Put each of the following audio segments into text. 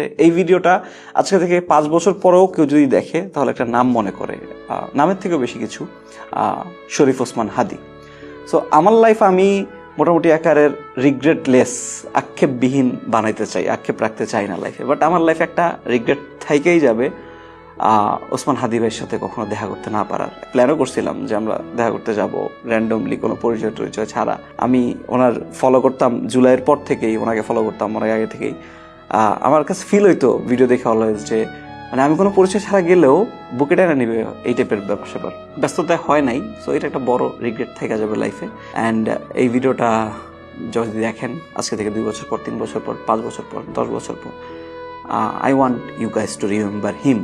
এই ভিডিওটা আজকে থেকে 5 বছর পরেও কেউ যদি দেখে তাহলে একটা নাম মনে করে, নামের থেকেও বেশি কিছু, শরীফ ওসমান হাদি। সো আমার লাইফ আমি মোটামুটি আকারের রিগ্রেটলেস, আক্ষেপবিহীন বানাইতে চাই, আক্ষেপ রাখতে চাই না লাইফে। বাট আমার লাইফে একটা রিগ্রেট থাইকেই যাবে ওসমান হাদি ভাইয়ের সাথে কখনো দেখা করতে না পারার। প্ল্যানও করছিলাম যে আমরা দেখা করতে যাব র্যান্ডমলি, কোনো পরিচয় টরিচয় ছাড়া। আমি ওনার ফলো করতাম জুলাইয়ের পর থেকেই, ওনাকে ফলো করতাম অনেক আগে থেকেই। আমার কাছে ফিল হইতো ভিডিও দেখে অলওয়েজ যে মানে আমি কোনো পরিচয় ছাড়া গেলেও বুকে টেনে নিবে এই টাইপের ব্যাপার স্যাপার। ব্যস্ততায় হয় নাই, সো এটা একটা বড় রিগ্রেট থেকে যাবে লাইফে। অ্যান্ড এই ভিডিওটা যদি দেখেন আজকে থেকে 2 বছর পর, 3 বছর পর, 5 বছর পর, 10 বছর পর, I want you guys to remember him.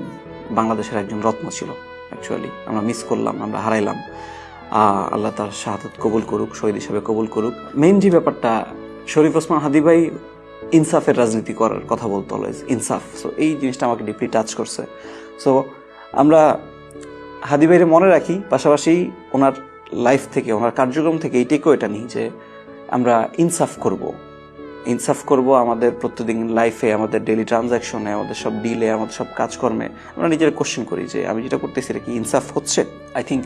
বাংলাদেশের একজন রত্ন ছিল অ্যাকচুয়ালি, আমরা মিস করলাম, আমরা হারাইলাম। আল্লাহ তার শাহাদাত কবুল করুক, শহীদ হিসাবে কবুল করুক। মেইন যে ব্যাপারটা, শরীফ ওসমান হাদি ভাই ইনসাফের রাজনীতি করার কথা বলতো অলওয়েজ, ইনসাফ। সো এই জিনিসটা আমাকে ডিপলি টাচ করছে। সো আমরা হাদি ভাইয়ের মনে রাখি, পাশাপাশি ওনার লাইফ থেকে, ওনার কার্যক্রম থেকে এই টেকও এটা নিই যে আমরা ইনসাফ করব আমাদের প্রত্যেকদিন লাইফে, আমাদের ডেইলি ট্রানজাকশনে, আমাদের সব ডিলে, আমাদের সব কাজকর্মে। আমরা নিজের কোশ্চেন করি যে আমি যেটা করতেছি এটা কি ইনসাফ হচ্ছে। আই থিঙ্ক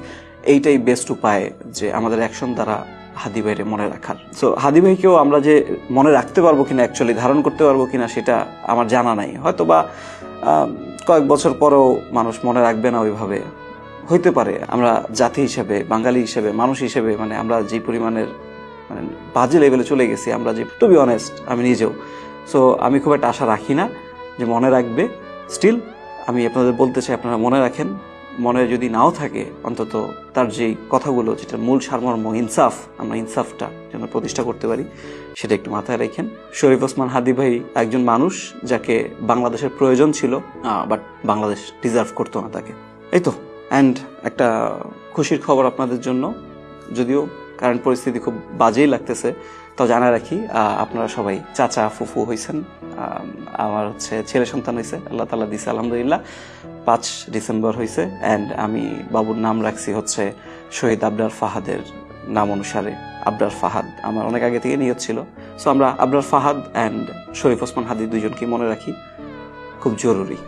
এইটাই বেস্ট উপায় যে আমাদের অ্যাকশন দ্বারা হাদি ভাইরে মনে রাখার। সো হাদি ভাইকেও আমরা যে মনে রাখতে পারবো কিনা, অ্যাকচুয়ালি ধারণ করতে পারবো কিনা সেটা আমার জানা নাই। হয়তো বা কয়েক বছর পরেও মানুষ মনে রাখবে না ওইভাবে, হইতে পারে। আমরা জাতি হিসেবে, বাঙালি হিসেবে, মানুষ হিসেবে মানে আমরা যে পরিমাণের মানে বাজে লেভেলে চলে গেছি, আমরা যে, টু বি অনেস্ট আমি নিজেও। সো আমি খুব একটা আশা রাখি না যে মনে রাখবে। স্টিল আমি আপনাদের বলতে চাই, আপনারা মনে রাখেন। মনে যদি নাও থাকে, অন্তত তার যেই কথাগুলো, যেটা মূল সারমর্ম ইনসাফ, আমরা ইনসাফটা যেন প্রতিষ্ঠা করতে পারি, সেটা একটু মাথায় রাখেন। শরীফ ওসমান হাদি ভাই একজন মানুষ যাকে বাংলাদেশের প্রয়োজন ছিল, বাট বাংলাদেশ ডিজার্ভ করতো না তাকে। এই তো। অ্যান্ড একটা খুশির খবর আপনাদের জন্য, যদিও কারেন্ট পরিস্থিতি খুব বাজেই লাগতেছে, তো জানা রাখি আপনারা সবাই চাচা ফুফু হয়েছেন। আমার ছেলে সন্তান হয়েছে, আল্লাহ তাআলা দিছে আলহামদুলিল্লাহ। 5 ডিসেম্বর হয়েছে। অ্যান্ড আমি বাবুর নাম রাখছি শহীদ আবরার ফাহাদের নাম অনুসারে। আবরার ফাহাদ আমার অনেক আগে থেকে নিয়ত ছিল। সো আমরা আবরার ফাহাদ অ্যান্ড শরীফ ওসমান হাদি দুইজনকে মনে রাখি, খুব জরুরি।